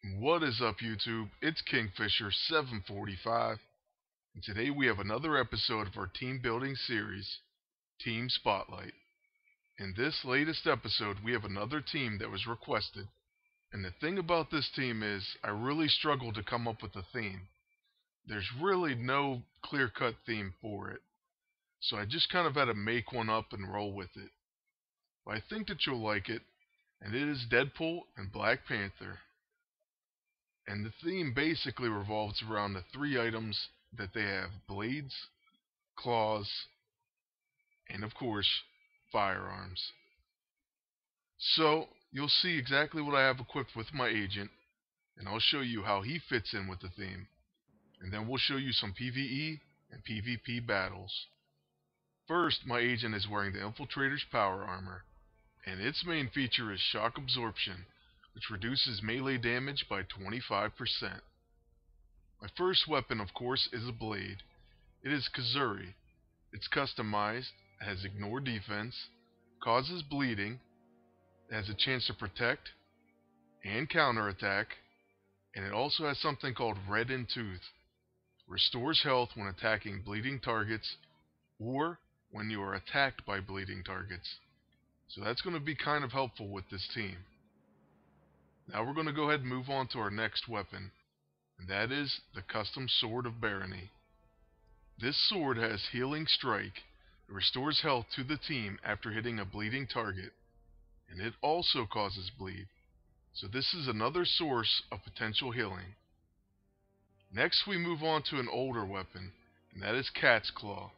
What is up, YouTube? It's Kingfisher745, and today we have another episode of our team building series, Team Spotlight. In this latest episode, we have another team that was requested, and the thing about this team is I really struggled to come up with a theme. There's really no clear-cut theme for it, so I just kind of had to make one up and roll with it. But I think that you'll like it, and it is Deadpool and Black Panther. And the theme basically revolves around the three items that they have: blades, claws, and of course, firearms. So, you'll see exactly what I have equipped with my agent, and I'll show you how he fits in with the theme. And then we'll show you some PvE and PvP battles. First, my agent is wearing the Infiltrator's power armor, and its main feature is shock absorption, which reduces melee damage by 25%. My first weapon, of course, is a blade. It is Kazuri. It's customized, it has ignore defense, causes bleeding, it has a chance to protect and counterattack, and it also has something called Red in Tooth. Restores health when attacking bleeding targets or when you are attacked by bleeding targets. So that's going to be kind of helpful with this team. Now we're going to go ahead and move on to our next weapon, and that is the custom Sword of Barony. This sword has Healing Strike. It restores health to the team after hitting a bleeding target, and it also causes bleed. So this is another source of potential healing. Next we move on to an older weapon, and that is Cat's Claw.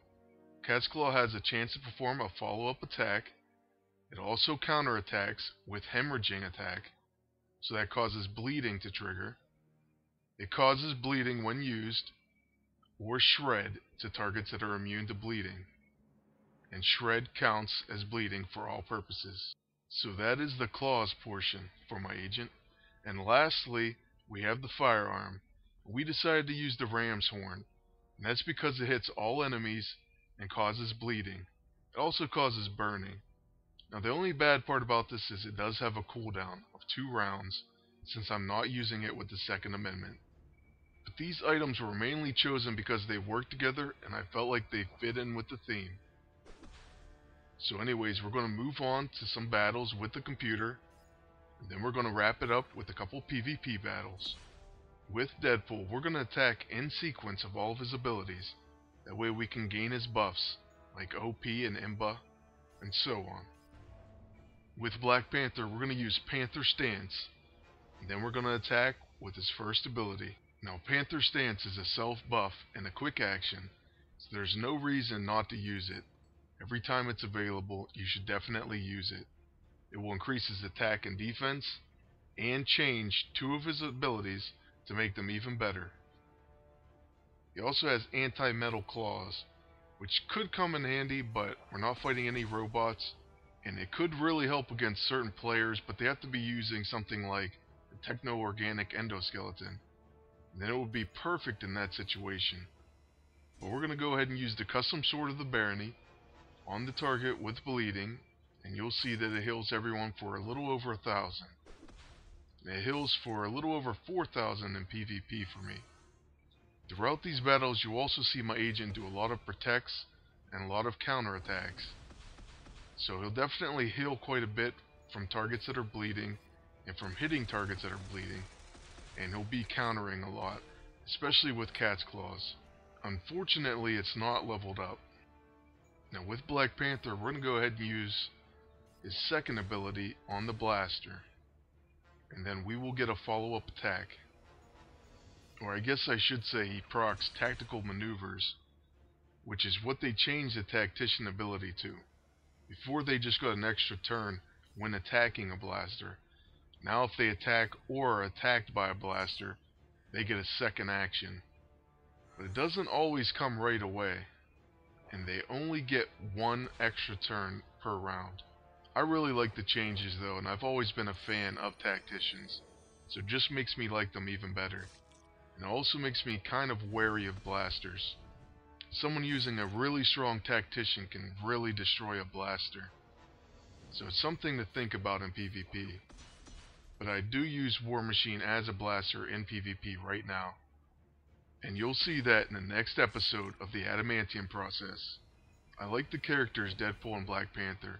Cat's Claw has a chance to perform a follow-up attack. It also counterattacks with Hemorrhaging Attack, so that causes bleeding to trigger. It causes bleeding when used, or Shred to targets that are immune to bleeding. And Shred counts as bleeding for all purposes. So that is the claws portion for my agent. And lastly, we have the firearm. We decided to use the Ram's Horn, and that's because it hits all enemies and causes bleeding. It also causes burning. Now the only bad part about this is it does have a cooldown of 2 rounds, since I'm not using it with the Second Amendment. But these items were mainly chosen because they work together and I felt like they fit in with the theme. So anyways, we're going to move on to some battles with the computer, and then we're going to wrap it up with a couple PvP battles. With Deadpool, we're going to attack in sequence of all of his abilities. That way we can gain his buffs, like OP and Imba, and so on. With Black Panther, we're going to use Panther Stance, and then we're going to attack with his first ability. Now, Panther Stance is a self-buff and a quick action, so there's no reason not to use it. Every time it's available, you should definitely use it. It will increase his attack and defense, and change 2 of his abilities to make them even better. He also has Anti-Metal Claws, which could come in handy, but we're not fighting any robots, and it could really help against certain players, but they have to be using something like the Techno-Organic Endoskeleton. And then it would be perfect in that situation. But we're going to go ahead and use the custom Sword of the Barony on the target with bleeding, and you'll see that it heals everyone for a little over 1,000. And it heals for a little over 4,000 in PvP for me. Throughout these battles, you'll also see my agent do a lot of protects and a lot of counterattacks. So he'll definitely heal quite a bit from targets that are bleeding and from hitting targets that are bleeding, and he'll be countering a lot, especially with Cat's Claws. Unfortunately, it's not leveled up. Now with Black Panther, we're going to go ahead and use his second ability on the blaster, and then we will get a follow-up attack. Or I guess I should say he procs Tactical Maneuvers, which is what they changed the Tactician ability to. Before they just got an extra turn when attacking a blaster. Now if they attack or are attacked by a blaster, they get a second action. But it doesn't always come right away, and they only get 1 extra turn per round. I really like the changes though, and I've always been a fan of tacticians, so it just makes me like them even better. And it also makes me kind of wary of blasters. Someone using a really strong tactician can really destroy a blaster. So it's something to think about in PvP. but I do use War Machine as a blaster in PvP right now. And you'll see that in the next episode of the Adamantium process. I like the characters Deadpool and Black Panther,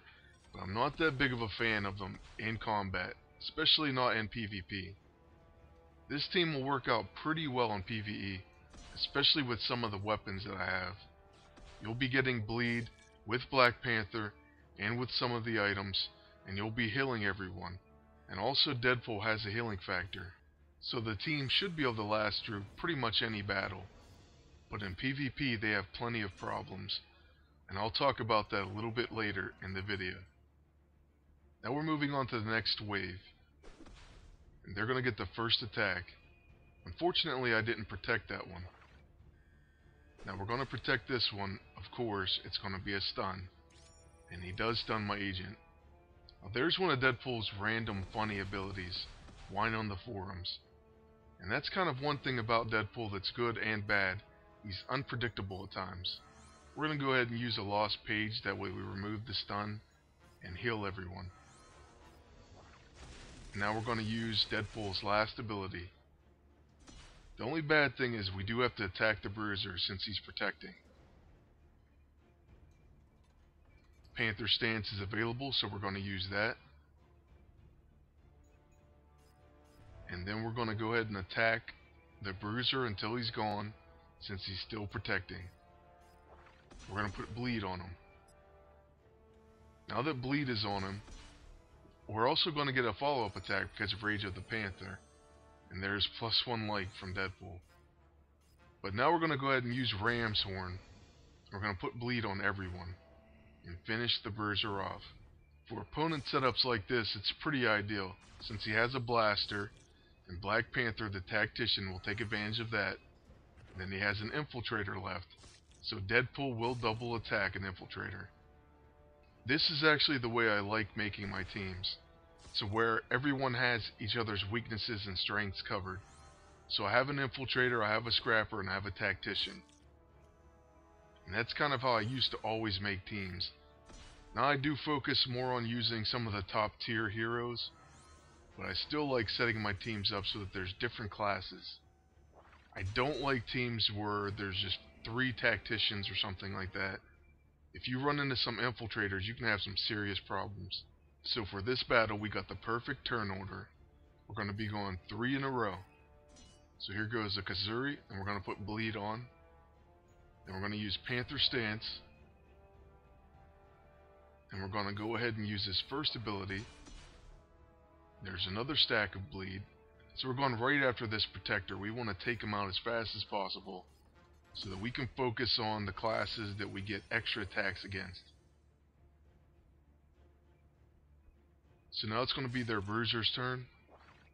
but I'm not that big of a fan of them in combat, especially not in PvP. This team will work out pretty well in PvE, especially with some of the weapons that I have. You'll be getting bleed with Black Panther and with some of the items, and you'll be healing everyone. And also Deadpool has a healing factor, so the team should be able to last through pretty much any battle. But in PvP they have plenty of problems, and I'll talk about that a little bit later in the video. Now we're moving on to the next wave, and they're going to get the first attack. Unfortunately I didn't protect that one. Now we're going to protect this one. Of course it's going to be a stun, and he does stun my agent. Now there's one of Deadpool's random funny abilities, Whine on the Forums. And that's kind of one thing about Deadpool that's good and bad. He's unpredictable at times. We're going to go ahead and use a lost page, that way we remove the stun and heal everyone. And now we're going to use Deadpool's last ability. The only bad thing is we do have to attack the Bruiser since he's protecting. Panther stance is available, so we're going to use that. And then we're going to go ahead and attack the Bruiser until he's gone, since he's still protecting. We're going to put bleed on him. Now that bleed is on him, we're also going to get a follow-up attack because of Rage of the Panther. And there's +1 life from Deadpool. But now we're going to go ahead and use Ram's Horn. We're going to put bleed on everyone and finish the Bruiser off. For opponent setups like this, it's pretty ideal, since he has a blaster, and Black Panther the tactician will take advantage of that. And then he has an infiltrator left, so Deadpool will double attack an infiltrator. This is actually the way I like making my teams, so where everyone has each other's weaknesses and strengths covered. So I have an infiltrator, I have a scrapper, and I have a tactician. And that's kind of how I used to always make teams. Now I do focus more on using some of the top tier heroes, but I still like setting my teams up so that there's different classes. I don't like teams where there's just 3 tacticians or something like that. If you run into some infiltrators, you can have some serious problems. So for this battle, we got the perfect turn order. We're going to be going 3 in a row. So here goes the Kazuri, and we're going to put bleed on. Then we're going to use Panther stance. And we're going to go ahead and use his first ability. There's another stack of bleed. So we're going right after this protector. We want to take him out as fast as possible, so that we can focus on the classes that we get extra attacks against. So now it's going to be their Bruiser's turn,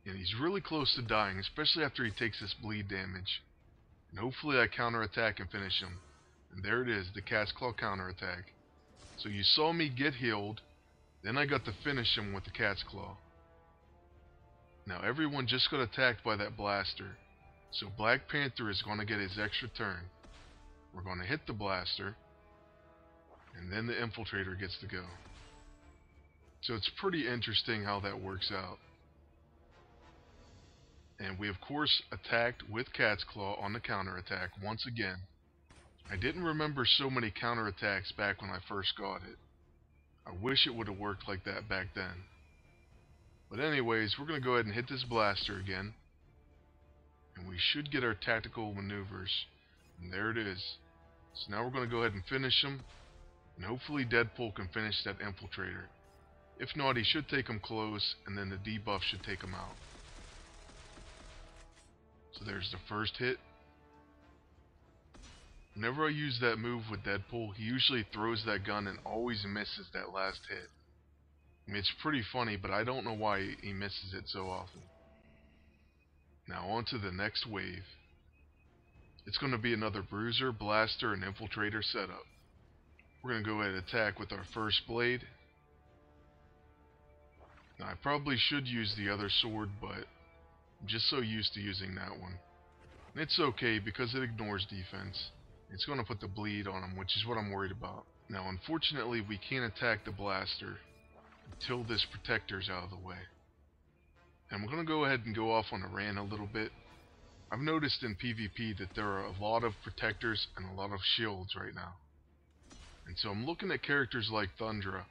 and he's really close to dying, especially after he takes this bleed damage. And hopefully I counterattack and finish him. And there it is, the Cat's Claw counterattack. So you saw me get healed, then I got to finish him with the Cat's Claw. Now everyone just got attacked by that blaster, so Black Panther is going to get his extra turn. We're going to hit the blaster, and then the infiltrator gets to go. So it's pretty interesting how that works out. And we of course attacked with Cat's Claw on the counterattack once again. I didn't remember so many counterattacks back when I first got it. I wish it would have worked like that back then. But anyways, we're going to go ahead and hit this blaster again. And we should get our tactical maneuvers. And there it is. So now we're going to go ahead and finish him. And hopefully Deadpool can finish that infiltrator. If not, he should take him close, and then the debuff should take him out. So there's the first hit. Whenever I use that move with Deadpool, he usually throws that gun and always misses that last hit. I mean, it's pretty funny, but I don't know why he misses it so often. Now on to the next wave. It's going to be another Bruiser, Blaster, and Infiltrator setup. We're going to go ahead and attack with our first blade. Now I probably should use the other sword, but I'm just so used to using that one. And it's okay because it ignores defense. It's going to put the bleed on him, which is what I'm worried about. Now unfortunately we can't attack the blaster until this protector's out of the way. And I'm going to go ahead and go off on a rant a little bit. I've noticed in PvP that there are a lot of protectors and a lot of shields right now. And so I'm looking at characters like Thundra,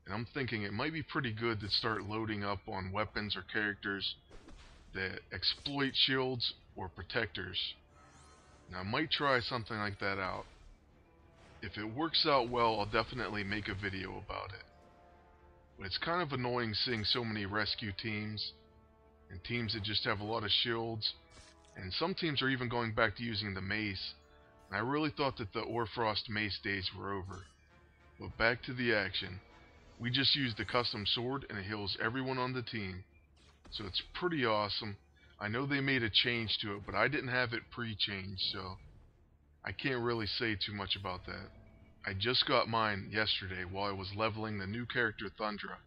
and I'm thinking it might be pretty good to start loading up on weapons or characters that exploit shields or protectors. Now I might try something like that out. If it works out well, I'll definitely make a video about it. But it's kind of annoying seeing so many rescue teams, and teams that just have a lot of shields, and some teams are even going back to using the mace. And I really thought that the Orfrost mace days were over. But back to the action. We just used the custom sword and it heals everyone on the team. So it's pretty awesome. I know they made a change to it, but I didn't have it pre-changed, so I can't really say too much about that. I just got mine yesterday while I was leveling the new character Thundra.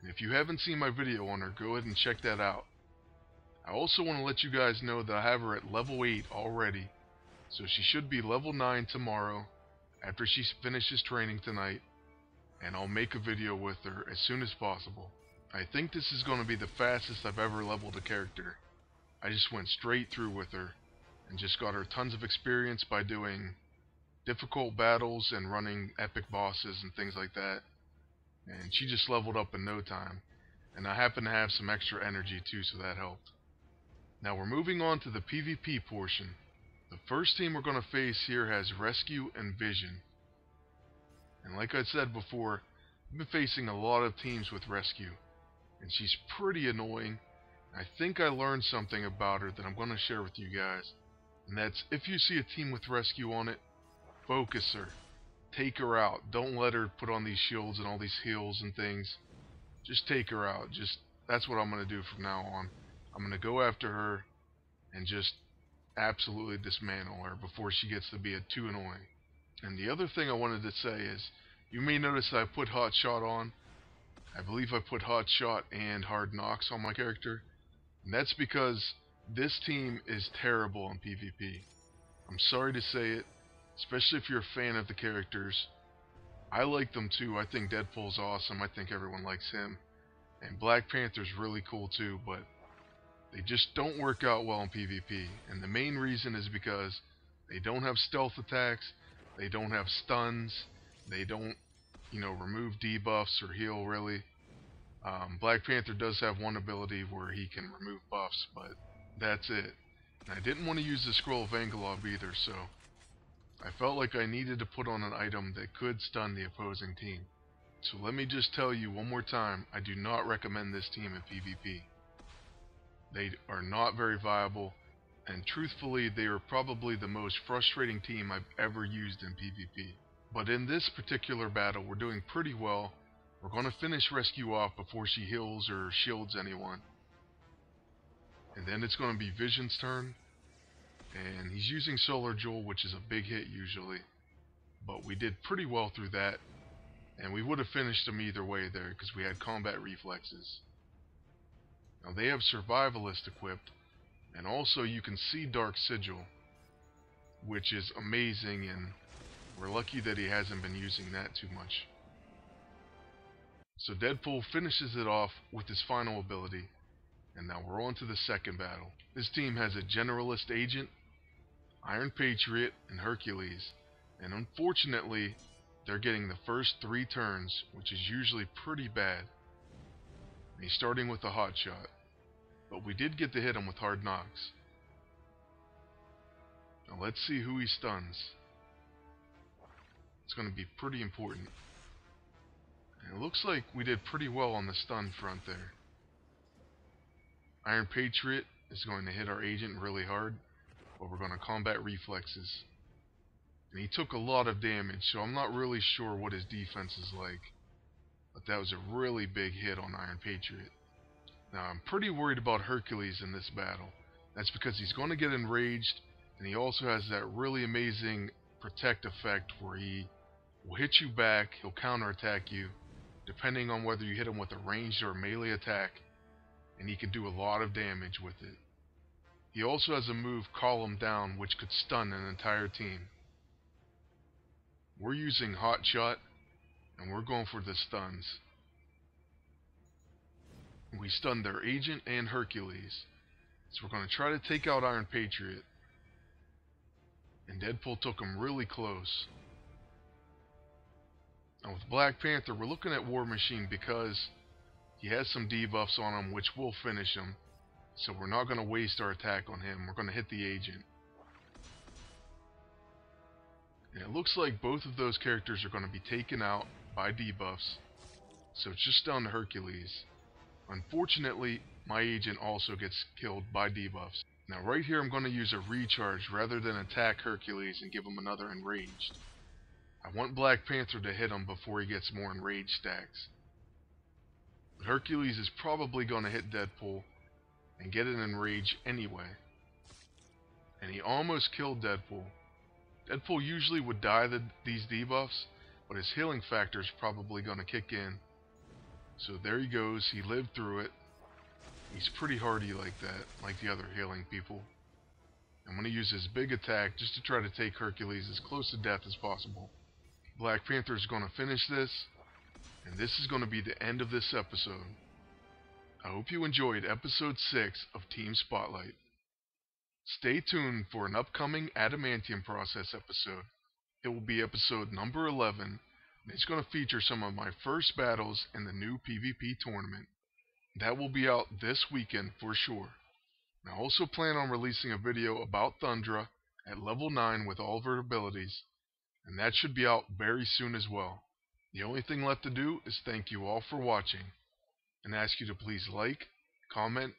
And if you haven't seen my video on her, go ahead and check that out. I also want to let you guys know that I have her at level 8 already. So she should be level 9 tomorrow after she finishes training tonight. And I'll make a video with her as soon as possible. I think this is going to be the fastest I've ever leveled a character. I just went straight through with her and just got her tons of experience by doing difficult battles and running epic bosses and things like that. And she just leveled up in no time. And I happen to have some extra energy too, so that helped. Now we're moving on to the PvP portion. The first team we're going to face here has Rescue and Vision. And like I said before, I've been facing a lot of teams with Rescue. And she's pretty annoying. I think I learned something about her that I'm going to share with you guys. And that's, if you see a team with Rescue on it, focus her. Take her out. Don't let her put on these shields and all these heals and things. Just take her out. That's what I'm going to do from now on. I'm going to go after her and just absolutely dismantle her before she gets to be too annoying. And the other thing I wanted to say is, you may notice that I put Hot Shot on. I believe I put Hot Shot and Hard Knocks on my character. And that's because this team is terrible in PvP. I'm sorry to say it, especially if you're a fan of the characters. I like them too. I think Deadpool's awesome. I think everyone likes him. And Black Panther's really cool too, but they just don't work out well in PvP. And the main reason is because they don't have stealth attacks, they don't have stuns, they don't, remove debuffs or heal really. Black Panther does have one ability where he can remove buffs, but that's it. And I didn't want to use the Scroll of Angalob either, so I felt like I needed to put on an item that could stun the opposing team. So let me just tell you one more time, I do not recommend this team in PvP. They are not very viable, and truthfully they are probably the most frustrating team I've ever used in PvP. But in this particular battle we're doing pretty well. We're going to finish Rescue off before she heals or shields anyone. And then it's going to be Vision's turn. And he's using Solar Joel, which is a big hit usually. But we did pretty well through that. And we would have finished him either way there because we had combat reflexes. Now they have Survivalist equipped. And also you can see Dark Sigil, which is amazing, and we're lucky that he hasn't been using that too much. So Deadpool finishes it off with his final ability, and now we're on to the second battle. This team has a Generalist Agent, Iron Patriot, and Hercules, and unfortunately they're getting the first 3 turns, which is usually pretty bad. And he's starting with a Hot Shot, but we did get to hit him with Hard Knocks. Now let's see who he stuns. It's going to be pretty important. It looks like we did pretty well on the stun front there. Iron Patriot is going to hit our agent really hard, but we're going to combat reflexes. And he took a lot of damage, so I'm not really sure what his defense is like. But that was a really big hit on Iron Patriot. Now I'm pretty worried about Hercules in this battle. That's because he's going to get enraged, and he also has that really amazing protect effect where he will hit you back, he'll counterattack you, depending on whether you hit him with a ranged or a melee attack, and he can do a lot of damage with it. He also has a move, Column Down, which could stun an entire team. We're using Hot Shot, and we're going for the stuns. We stunned their agent and Hercules. So we're going to try to take out Iron Patriot. And Deadpool took him really close. Now with Black Panther, we're looking at War Machine because he has some debuffs on him which will finish him. So we're not going to waste our attack on him. We're going to hit the agent. And it looks like both of those characters are going to be taken out by debuffs. So it's just down to Hercules. Unfortunately, my agent also gets killed by debuffs. Now right here I'm going to use a recharge rather than attack Hercules and give him another enraged. I want Black Panther to hit him before he gets more enraged stacks. But Hercules is probably going to hit Deadpool and get an enrage anyway. And he almost killed Deadpool. Deadpool usually would die these debuffs, but his healing factor is probably going to kick in. So there he goes, he lived through it. He's pretty hardy like that, like the other healing people. I'm going to use his big attack just to try to take Hercules as close to death as possible. Black Panther is going to finish this, and this is going to be the end of this episode. I hope you enjoyed episode 6 of Team Spotlight. Stay tuned for an upcoming Adamantium Process episode. It will be episode number 11, and it's going to feature some of my first battles in the new PvP tournament. That will be out this weekend for sure. I also plan on releasing a video about Thundra at level 9 with all of her abilities, and that should be out very soon as well. The only thing left to do is thank you all for watching, and ask you to please like, comment,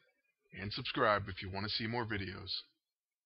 and subscribe if you want to see more videos.